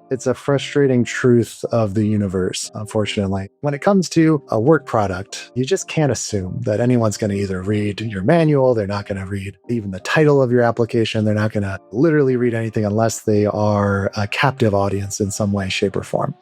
It's a frustrating truth of the universe, unfortunately. When it comes to a work product, you just can't assume that anyone's going to either read your manual, they're not going to read even the title of your application, they're not going to literally read anything unless they are a captive audience in some way, shape, or form.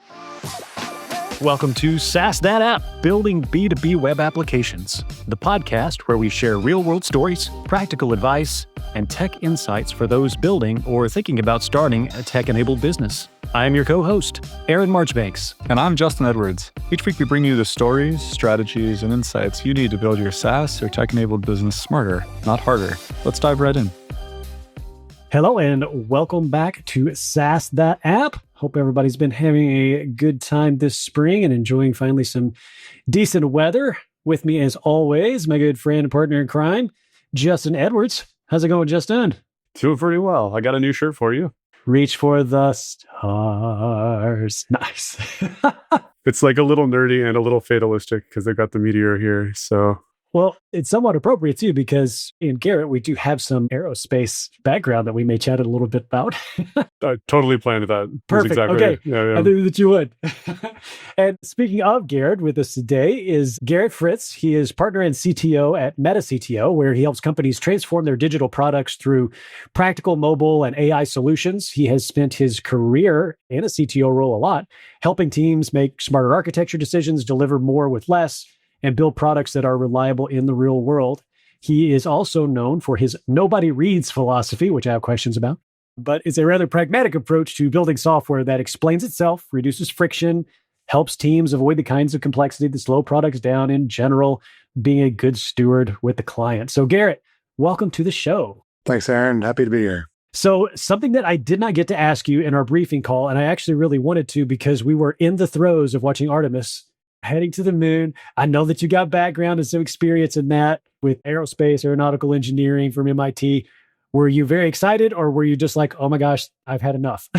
Welcome to SaaS That App, Building B2B Web Applications, the podcast where we share real-world stories, practical advice, and tech insights for those building or thinking about starting a tech-enabled business. I am your co-host, Aaron Marchbanks. And I'm Justin Edwards. Each week we bring you the stories, strategies, and insights you need to build your SaaS or tech-enabled business smarter, not harder. Let's dive right in. Hello and welcome back to SaaS That App. Hope everybody's been having a good time this spring and enjoying finally some decent weather. With me as always, my good friend and partner in crime, Justin Edwards. How's it going, Justin? Doing pretty well. I got a new shirt for you. Reach for the stars. Nice. It's like a little nerdy and a little fatalistic because they've got the meteor here. So, well, it's somewhat appropriate too, because in Garrett, we do have some aerospace background that we may chat a little bit about. I totally planned that. Perfect. Exactly Okay. Right. Yeah. I knew that you would. And speaking of Garrett, with us today is Garrett Fritz. He is partner and CTO at MetaCTO, where he helps companies transform their digital products through practical mobile and AI solutions. He has spent his career in a CTO role a lot, helping teams make smarter architecture decisions, deliver more with less, and build products that are reliable in the real world. He is also known for his nobody reads philosophy, which I have questions about, but it's a rather pragmatic approach to building software that explains itself, reduces friction, helps teams avoid the kinds of complexity that slow products down in general, being a good steward with the client. So Garrett, welcome to the show. Thanks, Aaron. Happy to be here. So something that I did not get to ask you in our briefing call, and I actually really wanted to because we were in the throes of watching Artemis heading to the moon. I know that you got background and some experience in that with aerospace, aeronautical engineering from MIT. Were you very excited or were you just like, oh my gosh, I've had enough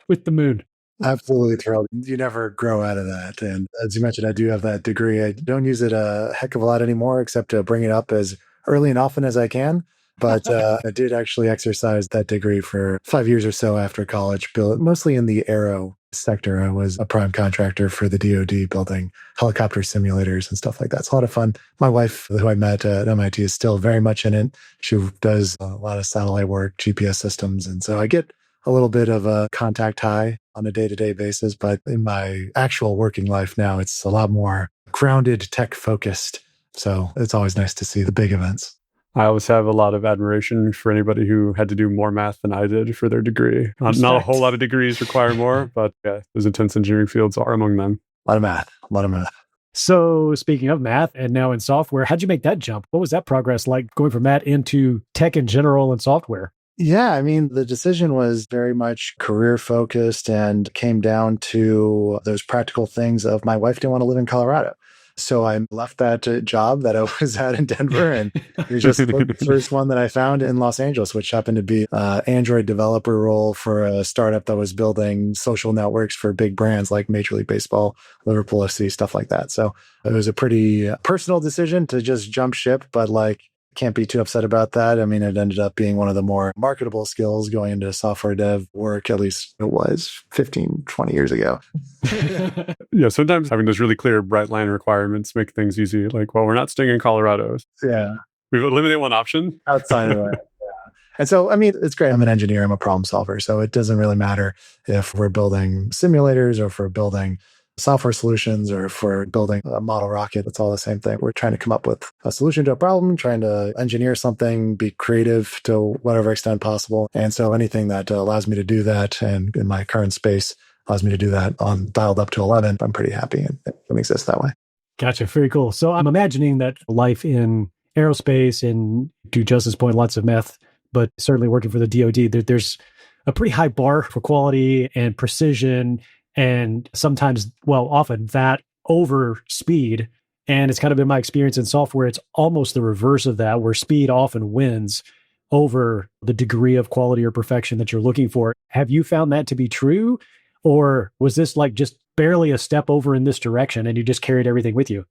with the moon? Absolutely thrilled. You never grow out of that. And as you mentioned, I do have that degree. I don't use it a heck of a lot anymore, except to bring it up as early and often as I can. But I did actually exercise that degree for 5 years or so after college, built mostly in the aero sector. I was a prime contractor for the DoD, building helicopter simulators and stuff like that. It's a lot of fun. My wife, who I met at MIT, is still very much in it. She does a lot of satellite work, GPS systems. And so I get a little bit of a contact high on a day-to-day basis. But in my actual working life now, it's a lot more grounded, tech-focused. So it's always nice to see the big events. I always have a lot of admiration for anybody who had to do more math than I did for their degree. Not a whole lot of degrees require more, but yeah, those intense engineering fields are among them. A lot of math. So speaking of math and now in software, how'd you make that jump? What was that progress like going from that into tech in general and software? Yeah, I mean, the decision was very much career focused and came down to those practical things of my wife didn't want to live in Colorado. So I left that job that I was at in Denver and just the first one that I found in Los Angeles, which happened to be an Android developer role for a startup that was building social networks for big brands like Major League Baseball, Liverpool FC, stuff like that. So it was a pretty personal decision to just jump ship, but can't be too upset about that. I mean, it ended up being one of the more marketable skills going into software dev work, at least it was 15, 20 years ago. Yeah, sometimes having those really clear, bright line requirements make things easy. Like, well, we're not staying in Colorado. Yeah. We've eliminated one option. Outside of that. Yeah. And so, I mean, it's great. I'm an engineer. I'm a problem solver. So it doesn't really matter if we're building simulators or if we're building software solutions or if we're building a model rocket. It's all the same thing. We're trying to come up with a solution to a problem, trying to engineer something, be creative to whatever extent possible. And so anything that allows me to do that, and in my current space allows me to do that on dialed up to 11, I'm pretty happy and it exists that way. Gotcha. Very cool. So I'm imagining that life in aerospace and, to Justin's point, lots of math, but certainly working for the DoD, there's a pretty high bar for quality and precision. And sometimes, well, often that over speed. And it's kind of been my experience in software. It's almost the reverse of that, where speed often wins over the degree of quality or perfection that you're looking for. Have you found that to be true? Or was this like just barely a step over in this direction and you just carried everything with you?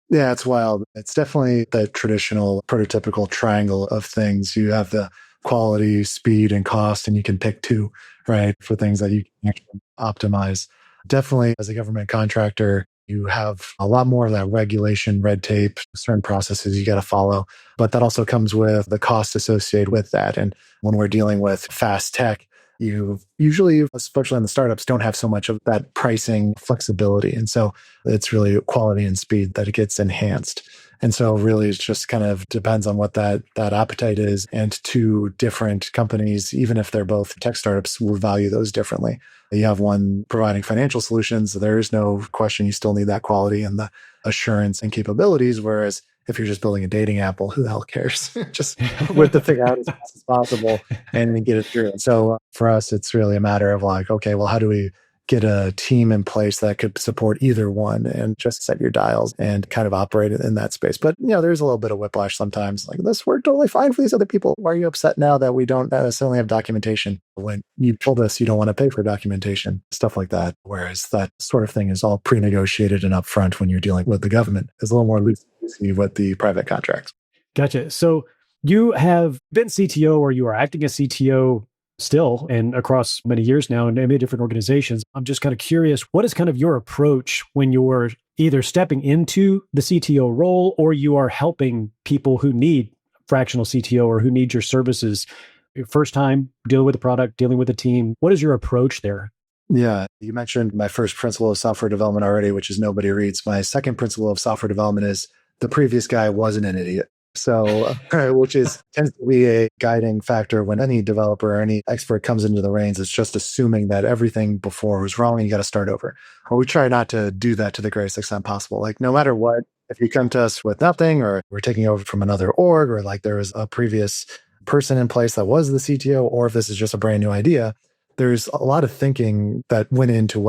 Yeah, it's wild. It's definitely the traditional prototypical triangle of things. You have the quality, speed, and cost, and you can pick two, right, for things that you can actually optimize. Definitely, as a government contractor, you have a lot more of that regulation, red tape, certain processes you got to follow. But that also comes with the cost associated with that. And when we're dealing with fast tech, you usually, especially in the startups, don't have so much of that pricing flexibility. And so it's really quality and speed that it gets enhanced. And so really it just kind of depends on what that appetite is. And two different companies, even if they're both tech startups, will value those differently. You have one providing financial solutions. There is no question you still need that quality and the assurance and capabilities. Whereas if you're just building a dating app, well, who the hell cares? Just whip the thing out as fast as possible and then get it through. And so for us, it's really a matter of like, okay, well, how do we get a team in place that could support either one and just set your dials and kind of operate in that space. But, there's a little bit of whiplash sometimes. Like, this worked totally fine for these other people. Why are you upset now that we don't necessarily have documentation when you told us you don't want to pay for documentation, stuff like that. Whereas that sort of thing is all pre-negotiated and upfront when you're dealing with the government. It's a little more loosey with the private contracts. Gotcha. So you have been CTO or you are acting as CTO still and across many years now in many different organizations. I'm just kind of curious, what is kind of your approach when you're either stepping into the CTO role or you are helping people who need fractional CTO or who need your services? Your first time dealing with a product, dealing with a team, what is your approach there? Yeah, you mentioned my first principle of software development already, which is nobody reads. My second principle of software development is the previous guy wasn't an idiot. So, which tends to be a guiding factor when any developer or any expert comes into the reins. It's just assuming that everything before was wrong and you got to start over. Or we try not to do that to the greatest extent possible. Like, no matter what, if you come to us with nothing or we're taking over from another org or like there was a previous person in place that was the CTO, or if this is just a brand new idea, there's a lot of thinking that went into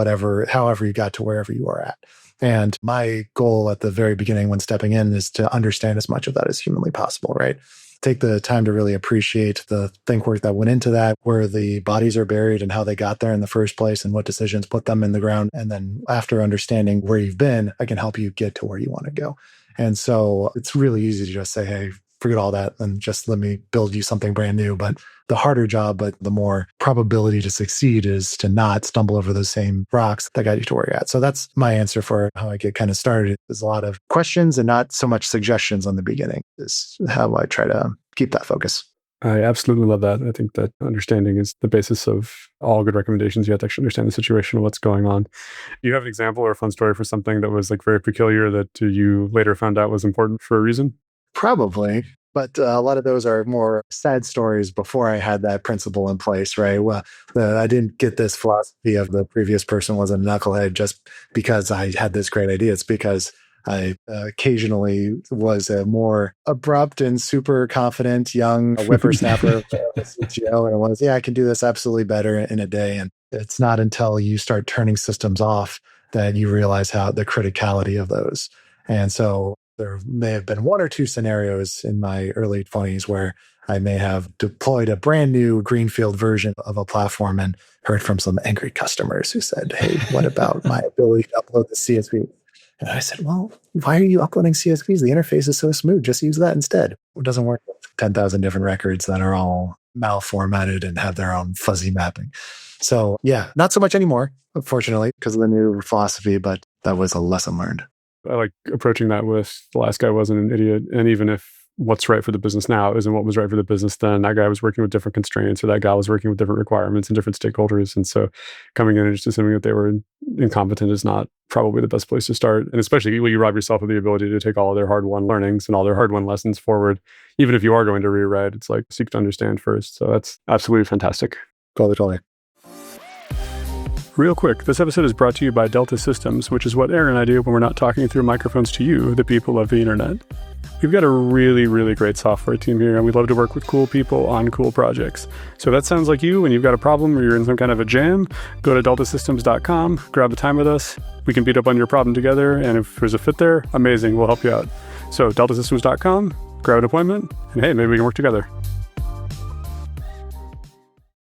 however you got to wherever you are at. And my goal at the very beginning when stepping in is to understand as much of that as humanly possible, right? Take the time to really appreciate the think work that went into that, where the bodies are buried and how they got there in the first place and what decisions put them in the ground. And then after understanding where you've been, I can help you get to where you want to go. And so it's really easy to just say, hey, forget all that and just let me build you something brand new. But the harder job, but the more probability to succeed is to not stumble over those same rocks that got you to where you're at. So that's my answer for how I get kind of started. There's a lot of questions and not so much suggestions on the beginning is how I try to keep that focus. I absolutely love that. I think that understanding is the basis of all good recommendations. You have to actually understand the situation of what's going on. Do you have an example or a fun story for something that was like very peculiar that you later found out was important for a reason? Probably. But a lot of those are more sad stories before I had that principle in place, right? Well, I didn't get this philosophy of the previous person was a knucklehead just because I had this great idea. It's because I occasionally was a more abrupt and super confident young whippersnapper of a CTO. And it was, I can do this absolutely better in a day. And it's not until you start turning systems off that you realize how the criticality of those. And so there may have been one or two scenarios in my early 20s where I may have deployed a brand new greenfield version of a platform and heard from some angry customers who said, hey, what about my ability to upload the CSV? And I said, well, why are you uploading CSVs? The interface is so smooth. Just use that instead. It doesn't work with 10,000 different records that are all malformatted and have their own fuzzy mapping. So yeah, not so much anymore, unfortunately, because of the new philosophy, but that was a lesson learned. I like approaching that with the last guy wasn't an idiot. And even if what's right for the business now isn't what was right for the business then, that guy was working with different constraints or that guy was working with different requirements and different stakeholders. And so coming in and just assuming that they were incompetent is not probably the best place to start. And especially when you rob yourself of the ability to take all of their hard-won learnings and all their hard-won lessons forward, even if you are going to rewrite, it's like seek to understand first. So that's absolutely fantastic. Totally. Real quick, this episode is brought to you by Delta Systems, which is what Aaron and I do when we're not talking through microphones to you, the people of the internet. We've got a really, really great software team here, and we love to work with cool people on cool projects. So if that sounds like you and you've got a problem or you're in some kind of a jam, go to deltasystems.com, grab the time with us. We can beat up on your problem together, and if there's a fit there, amazing, we'll help you out. So deltasystems.com, grab an appointment, and hey, maybe we can work together.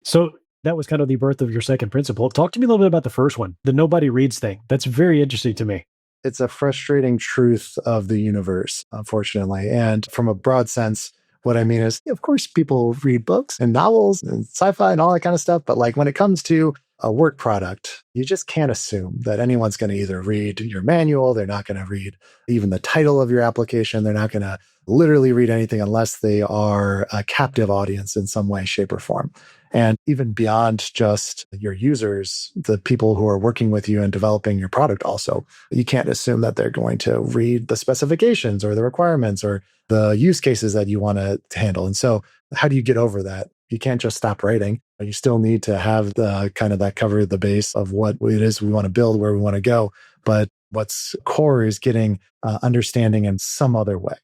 So that was kind of the birth of your second principle. Talk to me a little bit about the first one, the nobody reads thing. That's very interesting to me. It's a frustrating truth of the universe, unfortunately. And from a broad sense, What I mean is, of course, people read books and novels and sci-fi and all that kind of stuff. But like when it comes to a work product, you just can't assume that anyone's going to either read your manual, they're not going to read even the title of your application, they're not going to literally read anything unless they are a captive audience in some way, shape, or form. And even beyond just your users, the people who are working with you and developing your product also, you can't assume that they're going to read the specifications or the requirements or the use cases that you want to handle. And so how do you get over that? You can't just stop writing. You still need to have the kind of that cover the base of what it is we want to build, where we want to go. But what's core is getting understanding in some other way.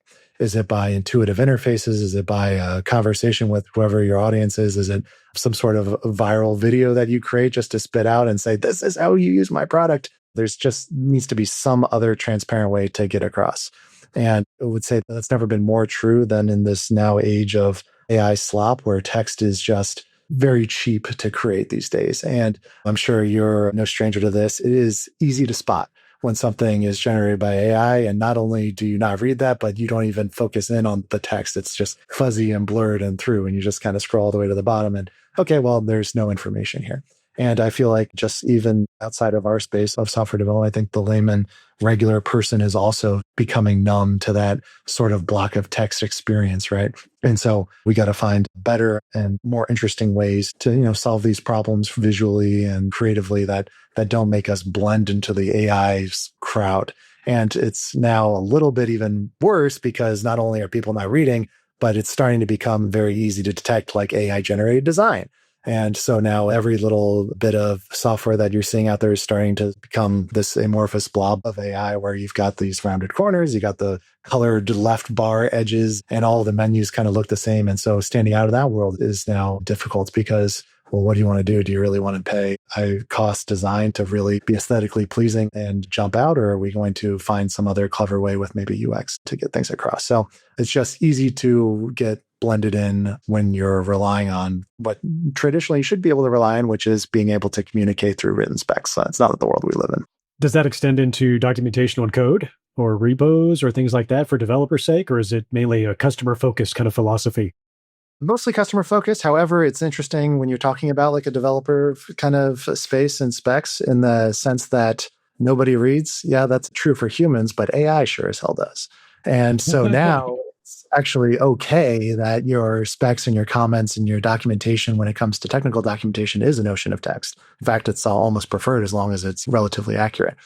Is it by intuitive interfaces? Is it by a conversation with whoever your audience is? Is it some sort of viral video that you create just to spit out and say, this is how you use my product? There's just needs to be some other transparent way to get across. And I would say that's never been more true than in this now age of AI slop, where text is just very cheap to create these days. And I'm sure you're no stranger to this. It is easy to spot when something is generated by AI. And not only do you not read that, but you don't even focus in on the text. It's just fuzzy and blurred and through. And you just kind of scroll all the way to the bottom and, okay, well, there's no information here. And I feel like just even outside of our space of software development, I think the layman regular person is also becoming numb to that sort of block of text experience, right? And so we got to find better and more interesting ways to, solve these problems visually and creatively that don't make us blend into the AI's crowd. And it's now a little bit even worse because not only are people not reading, but it's starting to become very easy to detect like AI generated design. And so now every little bit of software that you're seeing out there is starting to become this amorphous blob of AI where you've got these rounded corners, you got the colored left bar edges, and all the menus kind of look the same. And so standing out of that world is now difficult because, well, what do you want to do? Do you really want to pay high cost design to really be aesthetically pleasing and jump out? Or are we going to find some other clever way with maybe UX to get things across? So it's just easy to get blended in when you're relying on what traditionally you should be able to rely on, which is being able to communicate through written specs. It's not the world we live in. Does that extend into documentation on code or repos or things like that for developers' sake? Or is it mainly a customer-focused kind of philosophy? Mostly customer focused. However, it's interesting when you're talking about like a developer kind of space and specs in the sense that nobody reads. Yeah, that's true for humans, but AI sure as hell does. And so now it's actually okay that your specs and your comments and your documentation when it comes to technical documentation is an ocean of text. In fact, it's almost preferred as long as it's relatively accurate.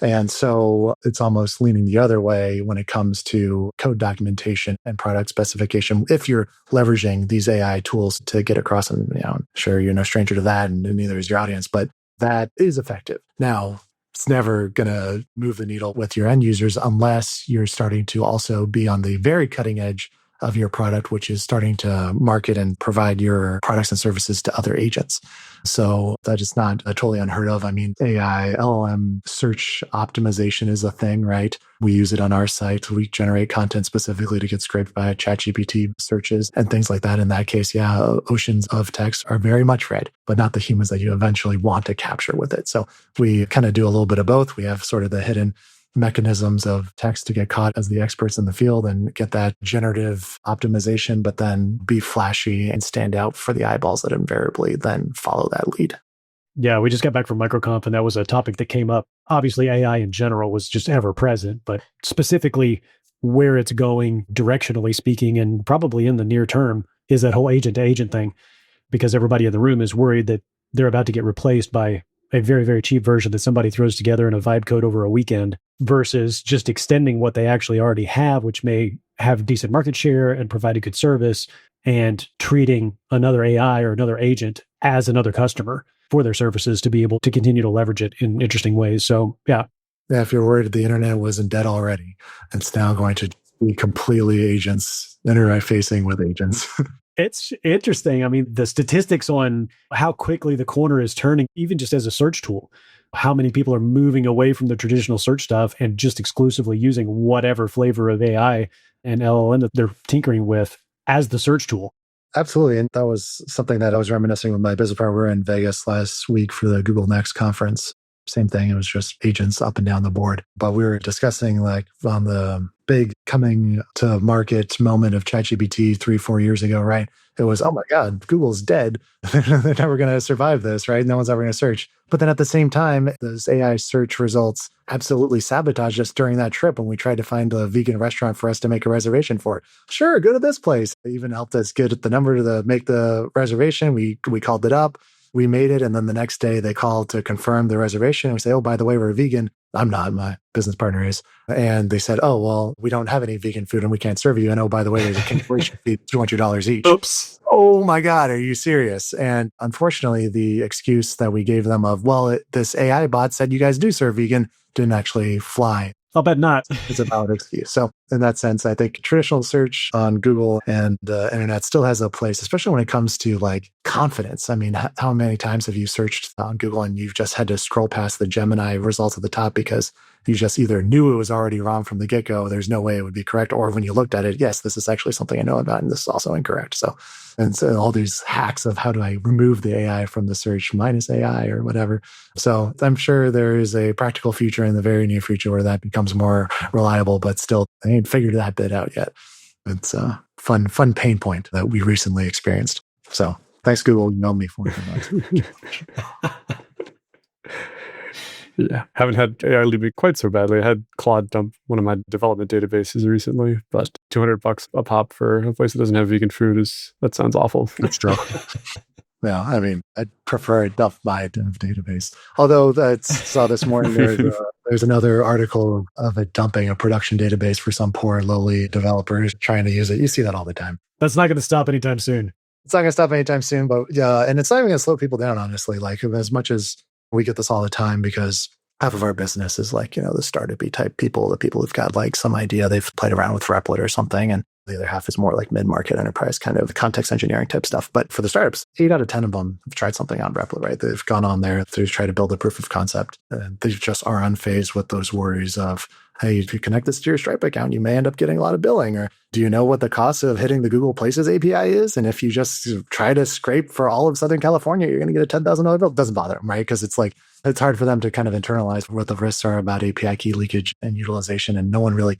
And so it's almost leaning the other way when it comes to code documentation and product specification. If you're leveraging these AI tools to get across, and sure, you're no stranger to that, and neither is your audience, but that is effective. Now, it's never going to move the needle with your end users unless you're starting to also be on the very cutting edge of your product, which is starting to market and provide your products and services to other agents. So that is not totally unheard of. I mean, AI, LLM search optimization is a thing, right? We use it on our site. We generate content specifically to get scraped by ChatGPT searches and things like that. In that case, yeah, oceans of text are very much read, but not the humans that you eventually want to capture with it. So we kind of do a little bit of both. We have sort of the hidden mechanisms of text to get caught as the experts in the field and get that generative optimization, but then be flashy and stand out for the eyeballs that invariably then follow that lead. Yeah, we just got back from MicroConf, and that was a topic that came up. Obviously, AI in general was just ever present, but specifically where it's going directionally speaking, and probably in the near term, is that whole agent-to-agent thing, because everybody in the room is worried that they're about to get replaced by a very, very cheap version that somebody throws together in a vibe code over a weekend versus just extending what they actually already have, which may have decent market share and provide a good service, and treating another AI or another agent as another customer for their services to be able to continue to leverage it in interesting ways. So, yeah. Yeah, if you're worried the internet wasn't dead already, it's now going to be completely agents, interfacing with agents. It's interesting. I mean, the statistics on how quickly the corner is turning, even just as a search tool, how many people are moving away from the traditional search stuff and just exclusively using whatever flavor of AI and LLM that they're tinkering with as the search tool. Absolutely. And that was something that I was reminiscing with my business partner. We were in Vegas last week for the Google Next conference. Same thing. It was just agents up and down the board. But we were discussing like on the big coming to market moment of ChatGPT 3-4 years ago, right? It was, oh my God, Google's dead. They're never going to survive this, right? No one's ever going to search. But then at the same time, those AI search results absolutely sabotaged us during that trip when we tried to find a vegan restaurant for us to make a reservation for. Sure, go to this place. They even helped us get the number to make the reservation. We called it up. We made it. And then the next day they called to confirm the reservation. We say, oh, by the way, we're vegan. I'm not, my business partner is. And they said, oh, well, we don't have any vegan food and we can't serve you. And oh, by the way, there's a cancellation fee, $200 each. Oops. Oh my God, are you serious? And unfortunately, the excuse that we gave them of, well, this AI bot said you guys do serve vegan didn't actually fly. I'll bet not. It's a valid excuse. So in that sense, I think traditional search on Google and the internet still has a place, especially when it comes to like confidence. I mean, how many times have you searched on Google and you've just had to scroll past the Gemini results at the top because you just either knew it was already wrong from the get-go, there's no way it would be correct, or when you looked at it, yes, this is actually something I know about and this is also incorrect. So all these hacks of how do I remove the AI from the search minus AI or whatever. So I'm sure there is a practical future in the very near future where that becomes more reliable, but still, I ain't figured that bit out yet. It's a fun pain point that we recently experienced. So thanks, Google. You know me for it. Yeah, haven't had AI leave me quite so badly. I had Claude dump one of my development databases recently, but $200 a pop for a place that doesn't have vegan food that sounds awful. That's true. Yeah, I mean, I'd prefer a dump my database. Although I saw this morning there's another article of it dumping a production database for some poor lowly developers trying to use it. You see that all the time. That's not going to stop anytime soon. It's not going to stop anytime soon, but yeah, and it's not even going to slow people down, honestly. Like as much as we get this all the time because half of our business is like, the startup-y type people, the people who've got like some idea, they've played around with Replit or something. And the other half is more like mid-market enterprise kind of context engineering type stuff. But for the startups, 8 out of 10 of them have tried something on Replit, right? They've gone on there to try to build a proof of concept. And they just are unfazed with those worries of, hey, if you connect this to your Stripe account, you may end up getting a lot of billing. Or do you know what the cost of hitting the Google Places API is? And if you just try to scrape for all of Southern California, you're going to get a $10,000 bill. It doesn't bother them, right? Because it's like, it's hard for them to kind of internalize what the risks are about API key leakage and utilization. And no one really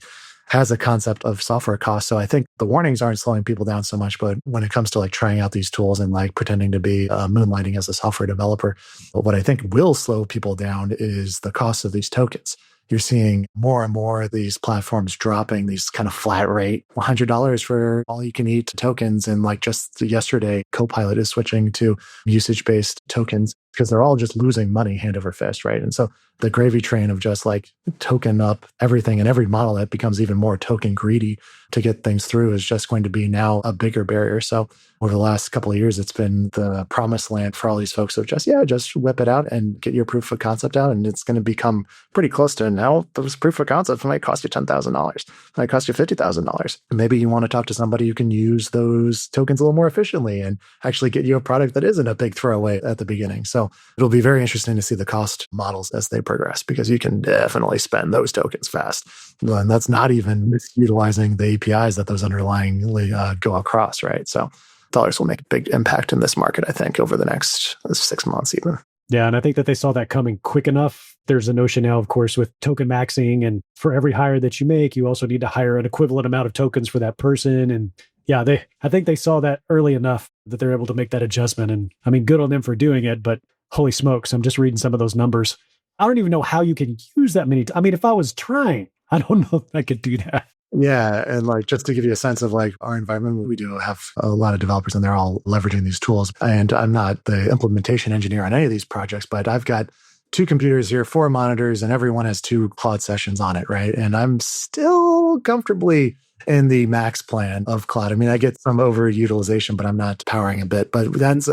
has a concept of software cost. So I think the warnings aren't slowing people down so much, but when it comes to like trying out these tools and like pretending to be moonlighting as a software developer, what I think will slow people down is the cost of these tokens. You're seeing more and more of these platforms dropping these kind of flat rate, $100 for all you can eat tokens. And like just yesterday, Copilot is switching to usage-based tokens because they're all just losing money hand over fist, right? And so the gravy train of just like token up everything and every model that becomes even more token greedy to get things through is just going to be now a bigger barrier. So over the last couple of years, it's been the promised land for all these folks of just whip it out and get your proof of concept out. And it's going to become pretty close to now those proof of concepts might cost you $10,000, might cost you $50,000. Maybe you want to talk to somebody who can use those tokens a little more efficiently and actually get you a product that isn't a big throwaway at the beginning. So it'll be very interesting to see the cost models as they progress, because you can definitely spend those tokens fast. And that's not even utilizing the APIs that those underlyingly go across, right? So dollars will make a big impact in this market, I think, over the next 6 months even. Yeah, and I think that they saw that coming quick enough. There's a notion now, of course, with token maxing, and for every hire that you make, you also need to hire an equivalent amount of tokens for that person. And yeah, I think they saw that early enough that they're able to make that adjustment. And I mean, good on them for doing it, but holy smokes, I'm just reading some of those numbers. I don't even know how you can use that many. I mean, if I was trying, I don't know if I could do that. Yeah. And like, just to give you a sense of like our environment, we do have a lot of developers and they're all leveraging these tools. And I'm not the implementation engineer on any of these projects, but I've got 2 computers here, 4 monitors, and everyone has 2 Claude sessions on it, right? And I'm still comfortably in the max plan of Claude. I mean, I get some overutilization, but I'm not powering a bit. But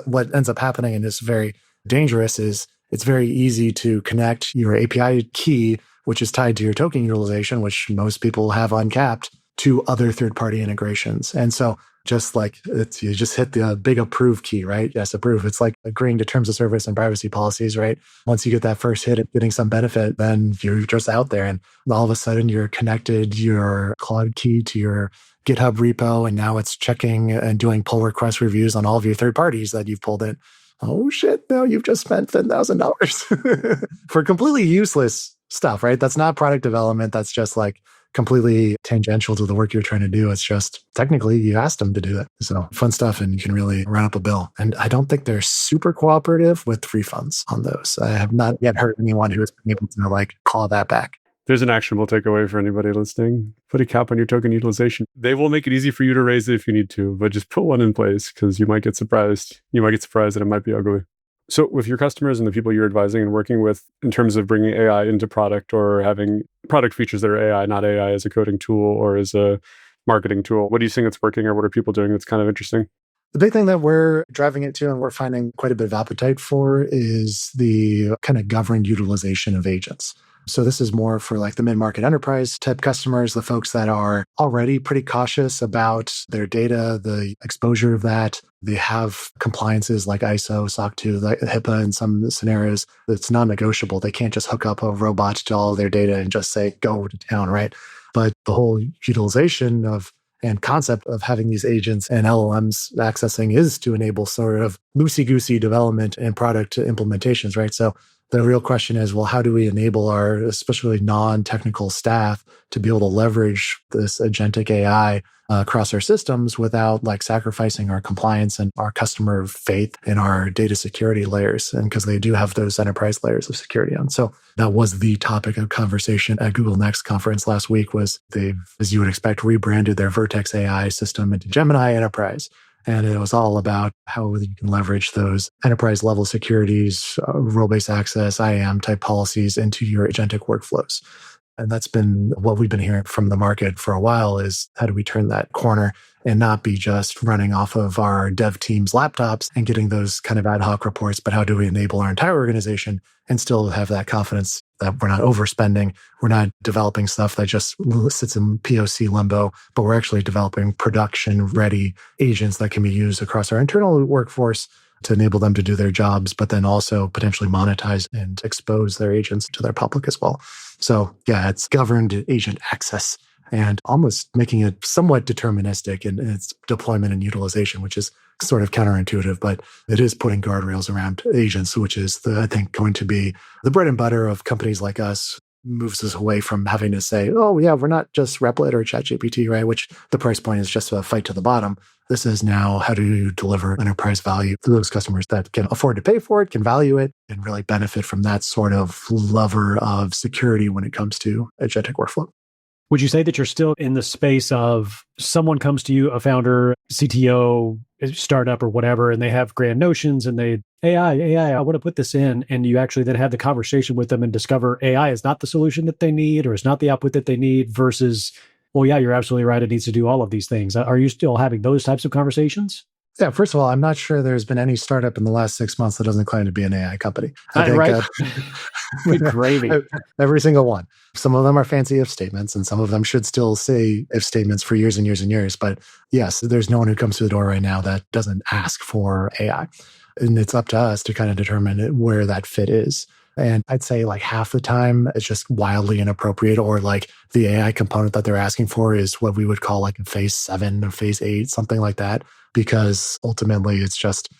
what ends up happening, and is very dangerous, is it's very easy to connect your API key, which is tied to your token utilization, which most people have uncapped, to other third-party integrations. And so just like you just hit the big approve key, right? Yes, approve. It's like agreeing to terms of service and privacy policies, right? Once you get that first hit at getting some benefit, then you're just out there. And all of a sudden you're connected your Claude key to your GitHub repo. And now it's checking and doing pull request reviews on all of your third parties that you've pulled in. oh shit, no, you've just spent $10,000 for completely useless stuff, right? That's not product development. That's just like completely tangential to the work you're trying to do. It's just technically you asked them to do it. So fun stuff, and you can really run up a bill. And I don't think they're super cooperative with refunds on those. I have not yet heard anyone who has been able to like call that back. There's an actionable takeaway for anybody listening. Put a cap on your token utilization. They will make it easy for you to raise it if you need to, but just put one in place because you might get surprised. You might get surprised that it might be ugly. So with your customers and the people you're advising and working with in terms of bringing AI into product or having product features that are AI, not AI as a coding tool or as a marketing tool, what do you think that's working or what are people doing that's kind of interesting? The big thing that we're driving it to and we're finding quite a bit of appetite for is the kind of governed utilization of agents. So this is more for like the mid-market enterprise type customers, the folks that are already pretty cautious about their data, the exposure of that. They have compliances like ISO, SOC 2, like HIPAA in some scenarios. It's non-negotiable. They can't just hook up a robot to all of their data and just say, go to town, right? But the whole utilization of and concept of having these agents and LLMs accessing is to enable sort of loosey-goosey development and product implementations, right? So the real question is, well, how do we enable our especially non-technical staff to be able to leverage this agentic AI across our systems without like sacrificing our compliance and our customer faith in our data security layers? And because they do have those enterprise layers of security on. So that was the topic of conversation at Google Next conference last week. Was they've, as you would expect, rebranded their Vertex AI system into Gemini Enterprise. And it was all about how you can leverage those enterprise level securities, role-based access, IAM type policies into your agentic workflows. And that's been what we've been hearing from the market for a while is how do we turn that corner and not be just running off of our dev team's laptops and getting those kind of ad hoc reports, but how do we enable our entire organization and still have that confidence that we're not overspending, we're not developing stuff that just sits in POC limbo, but we're actually developing production-ready agents that can be used across our internal workforce to enable them to do their jobs, but then also potentially monetize and expose their agents to their public as well. So yeah, it's governed agent access and almost making it somewhat deterministic in its deployment and utilization, which is sort of counterintuitive, but it is putting guardrails around agents, which is, I think, going to be the bread and butter of companies like us. Moves us away from having to say, oh yeah, we're not just Replit or ChatGPT, right? Which the price point is just a fight to the bottom. This is now how do you deliver enterprise value to those customers that can afford to pay for it, can value it, and really benefit from that sort of lever of security when it comes to agentic workflow. Would you say that you're still in the space of someone comes to you, a founder, CTO, startup or whatever, and they have grand notions and they, AI, I want to put this in. And you actually then have the conversation with them and discover AI is not the solution that they need or is not the output that they need versus, well, yeah, you're absolutely right. It needs to do all of these things. Are you still having those types of conversations? Yeah, first of all, I'm not sure there's been any startup in the last 6 months that doesn't claim to be an AI company. I think, right? Good gravy. Every single one. Some of them are fancy if statements, and some of them should still say if statements for years and years and years. But yes, there's no one who comes through the door right now that doesn't ask for AI. And it's up to us to kind of determine where that fit is. And I'd say like half the time it's just wildly inappropriate, or like the AI component that they're asking for is what we would call like a phase 7 or phase 8, something like that. Because ultimately it's just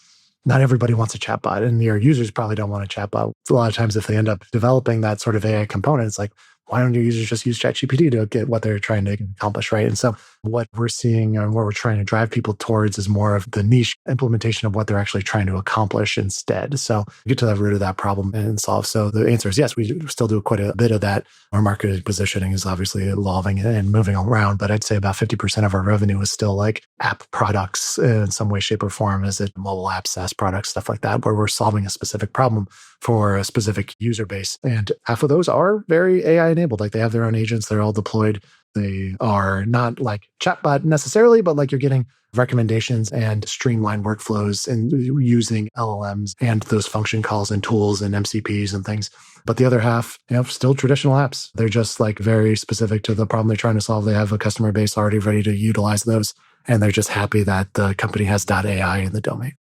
not everybody wants a chatbot, and your users probably don't want a chatbot. A lot of times if they end up developing that sort of AI component, it's like, why don't your users just use ChatGPT to get what they're trying to accomplish, right? And so what we're seeing and what we're trying to drive people towards is more of the niche implementation of what they're actually trying to accomplish instead. So get to the root of that problem and solve. So the answer is yes, we still do quite a bit of that. Our market positioning is obviously evolving and moving around, but I'd say about 50% of our revenue is still like app products in some way, shape, or form. Is it mobile app, SaaS products, stuff like that, where we're solving a specific problem for a specific user base. And half of those are very AI enabled. Like they have their own agents, they're all deployed. They are not like chatbot necessarily, but like you're getting recommendations and streamlined workflows and using LLMs and those function calls and tools and MCPs and things. But the other half, still traditional apps. They're just like very specific to the problem they're trying to solve. They have a customer base already ready to utilize those. And they're just happy that the company has .ai in the domain.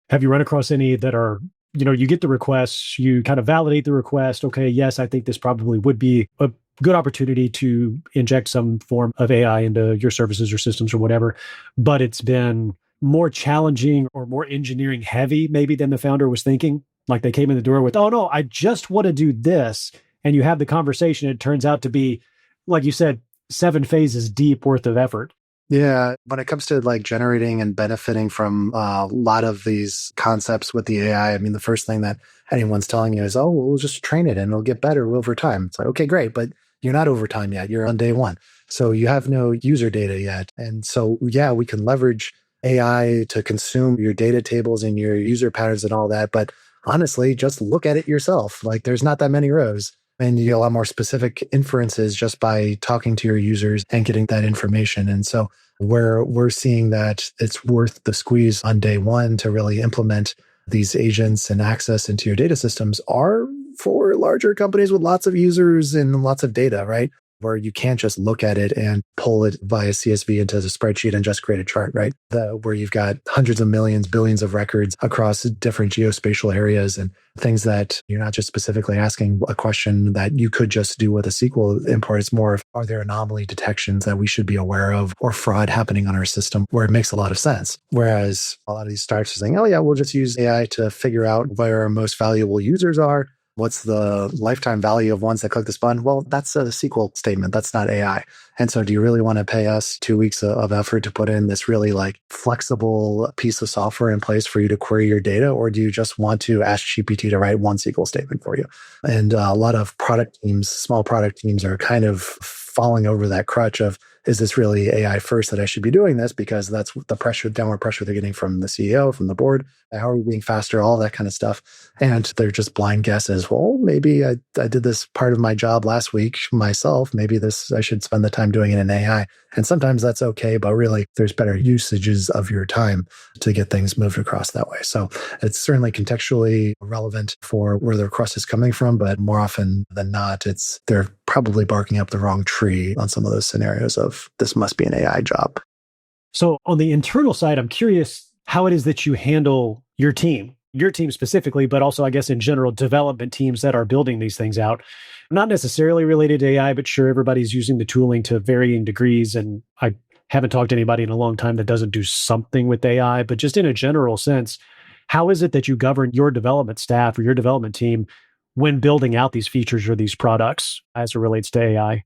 Have you run across any that are, you get the requests, you kind of validate the request. Okay, yes, I think this probably would be a good opportunity to inject some form of AI into your services or systems or whatever. But it's been more challenging or more engineering heavy maybe than the founder was thinking? Like they came in the door with, oh no, I just want to do this. And you have the conversation. It turns out to be, like you said, 7 phases deep worth of effort. Yeah, when it comes to like generating and benefiting from a lot of these concepts with the AI, I mean, the first thing that anyone's telling you is, oh, well, we'll just train it and it'll get better over time. It's like, okay, great, but you're not over time yet. You're on day one. So you have no user data yet. And so, yeah, we can leverage AI to consume your data tables and your user patterns and all that. But honestly, just look at it yourself. Like there's not that many rows. And you get a lot more specific inferences just by talking to your users and getting that information. And so where we're seeing that it's worth the squeeze on day one to really implement these agents and access into your data systems are for larger companies with lots of users and lots of data, right? Where you can't just look at it and pull it via CSV into the spreadsheet and just create a chart, right? Where you've got hundreds of millions, billions of records across different geospatial areas and things that you're not just specifically asking a question that you could just do with a SQL import. It's more of, are there anomaly detections that we should be aware of or fraud happening on our system where it makes a lot of sense? Whereas a lot of these startups are saying, oh yeah, we'll just use AI to figure out where our most valuable users are. What's the lifetime value of ones that click this button? Well, that's a SQL statement. That's not AI. And so do you really want to pay us 2 weeks of effort to put in this really like flexible piece of software in place for you to query your data? Or do you just want to ask GPT to write one SQL statement for you? And a lot of product teams, small product teams are kind of falling over that crutch of, is this really AI first that I should be doing this? Because that's the pressure, downward pressure they're getting from the CEO, from the board. How are we being faster? All that kind of stuff. And they're just blind guesses. Well, maybe I did this part of my job last week myself. Maybe I should spend the time doing it in AI. And sometimes that's okay, but really there's better usages of your time to get things moved across that way. So it's certainly contextually relevant for where the request is coming from, but more often than not, they're probably barking up the wrong tree on some of those scenarios of this must be an AI job. So on the internal side, I'm curious how it is that you handle your team specifically, but also I guess in general, development teams that are building these things out. Not necessarily related to AI, but sure, everybody's using the tooling to varying degrees. And I haven't talked to anybody in a long time that doesn't do something with AI, but just in a general sense, how is it that you govern your development staff or your development team when building out these features or these products as it relates to AI?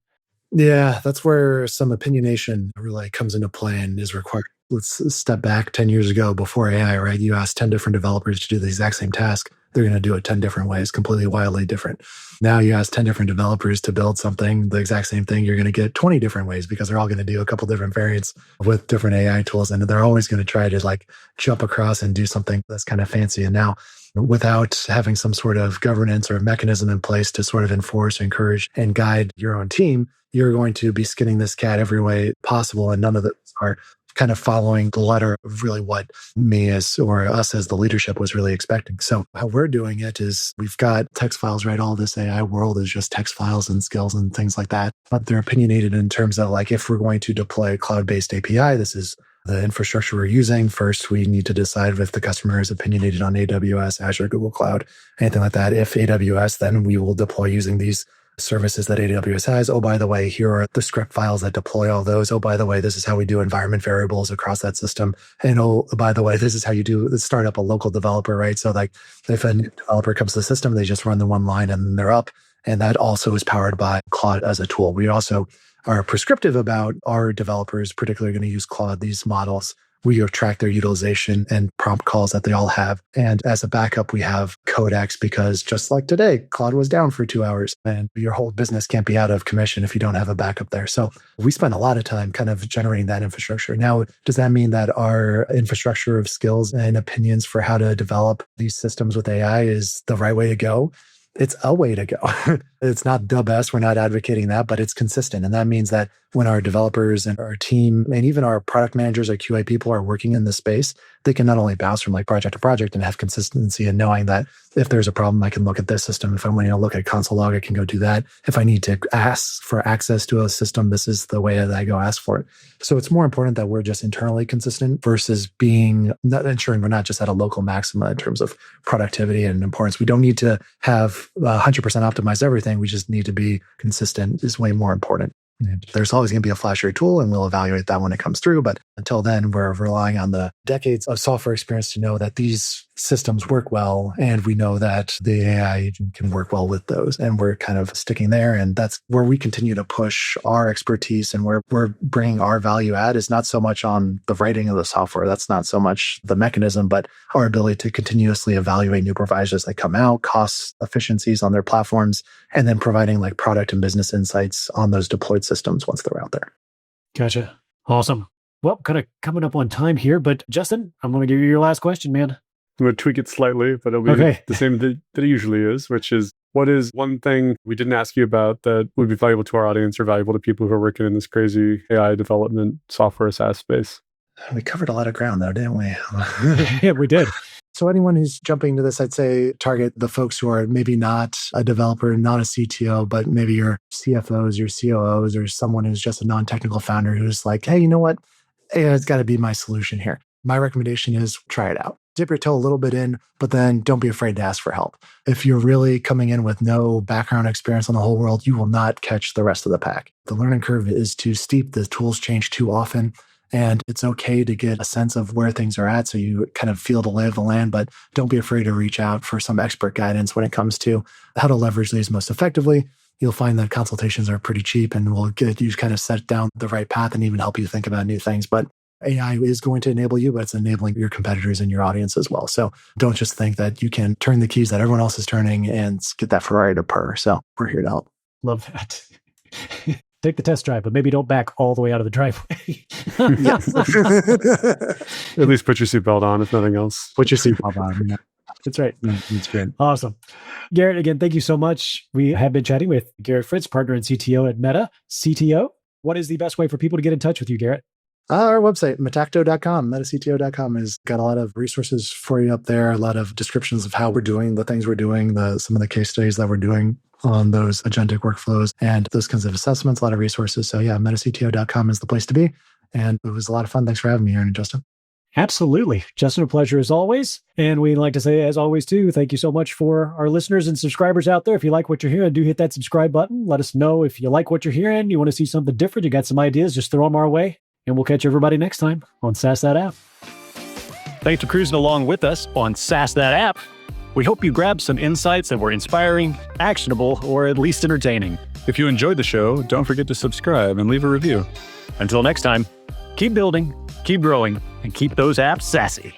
Yeah, that's where some opinionation really comes into play and is required. Let's step back 10 years ago before AI, right? You asked 10 different developers to do the exact same task. They're going to do it 10 different ways, completely wildly different. Now you ask 10 different developers to build something, the exact same thing, you're going to get 20 different ways because they're all going to do a couple different variants with different AI tools. And they're always going to try to like jump across and do something that's kind of fancy. And now without having some sort of governance or mechanism in place to sort of enforce, encourage, and guide your own team, you're going to be skinning this cat every way possible. And none of those are kind of following the letter of really what me or us as the leadership was really expecting. So how we're doing it is we've got text files, right? All this AI world is just text files and skills and things like that. But they're opinionated in terms of like, if we're going to deploy a cloud-based API, this is the infrastructure we're using. First, we need to decide if the customer is opinionated on AWS, Azure, Google Cloud, anything like that. If AWS, then we will deploy using these services that AWS has. Oh, by the way, here are the script files that deploy all those. Oh, by the way, this is how we do environment variables across that system. And oh, by the way, this is how you do start up a local developer, right? So like if a new developer comes to the system, they just run the one line and they're up. And that also is powered by Claude as a tool. We also are prescriptive about our developers, particularly going to use Claude, these models. We track their utilization and prompt calls that they all have. And as a backup, we have Codex because just like today, Claude was down for 2 hours and your whole business can't be out of commission if you don't have a backup there. So we spend a lot of time kind of generating that infrastructure. Now, does that mean that our infrastructure of skills and opinions for how to develop these systems with AI is the right way to go? It's a way to go. It's not the best. We're not advocating that, but it's consistent. And that means that when our developers and our team and even our product managers or QA people are working in this space, they can not only bounce from like project to project and have consistency and knowing that if there's a problem, I can look at this system. If I want to look at console log, I can go do that. If I need to ask for access to a system, this is the way that I go ask for it. So it's more important that we're just internally consistent versus ensuring we're not just at a local maxima in terms of productivity and importance. We don't need to have 100% optimize everything. We just need to be consistent is way more important. And there's always going to be a flashier tool, and we'll evaluate that when it comes through. But until then, we're relying on the decades of software experience to know that these systems work well. And we know that the AI agent can work well with those. And we're kind of sticking there. And that's where we continue to push our expertise, and where we're bringing our value add is not so much on the writing of the software. That's not so much the mechanism, but our ability to continuously evaluate new providers as they come out, cost efficiencies on their platforms, and then providing like product and business insights on those deployed systems once they're out there. Gotcha. Awesome. Well, kind of coming up on time here, but Justin, I'm going to give you your last question, man. I'm going to tweak it slightly, but it'll be the same that it usually is, which is, what is one thing we didn't ask you about that would be valuable to our audience or valuable to people who are working in this crazy AI development software SaaS space? We covered a lot of ground though, didn't we? Yeah, we did. So anyone who's jumping into this, I'd say target the folks who are maybe not a developer, not a CTO, but maybe your CFOs, your COOs, or someone who's just a non-technical founder who's like, hey, you know what? It's got to be my solution here. My recommendation is try it out. Dip your toe a little bit in, but then don't be afraid to ask for help. If you're really coming in with no background experience on the whole world, you will not catch the rest of the pack. The learning curve is too steep. The tools change too often. And it's okay to get a sense of where things are at so you kind of feel the lay of the land, but don't be afraid to reach out for some expert guidance when it comes to how to leverage these most effectively. You'll find that consultations are pretty cheap, and will get you kind of set down the right path and even help you think about new things. But AI is going to enable you, but it's enabling your competitors and your audience as well. So don't just think that you can turn the keys that everyone else is turning and get that Ferrari to purr. So we're here to help. Love that. Take the test drive, but maybe don't back all the way out of the driveway. At least put your seatbelt on, if nothing else. Put your seatbelt on. Yeah. That's right. That's good. Awesome. Garrett, again, thank you so much. We have been chatting with Garrett Fritz, partner and CTO at MetaCTO. What is the best way for people to get in touch with you, Garrett? Our website, MetaCTO.com, MetaCTO.com, has got a lot of resources for you up there, a lot of descriptions of how we're doing the things we're doing, some of the case studies that we're doing on those agentic workflows and those kinds of assessments, a lot of resources. So yeah, MetaCTO.com is the place to be. And it was a lot of fun. Thanks for having me, Aaron and Justin. Absolutely. Justin, a pleasure as always. And we'd like to say, as always, too, thank you so much for our listeners and subscribers out there. If you like what you're hearing, do hit that subscribe button. Let us know if you like what you're hearing, you want to see something different, you got some ideas, just throw them our way. And we'll catch everybody next time on SaaS That App. Thanks for cruising along with us on SaaS That App. We hope you grabbed some insights that were inspiring, actionable, or at least entertaining. If you enjoyed the show, don't forget to subscribe and leave a review. Until next time, keep building, keep growing, and keep those apps sassy.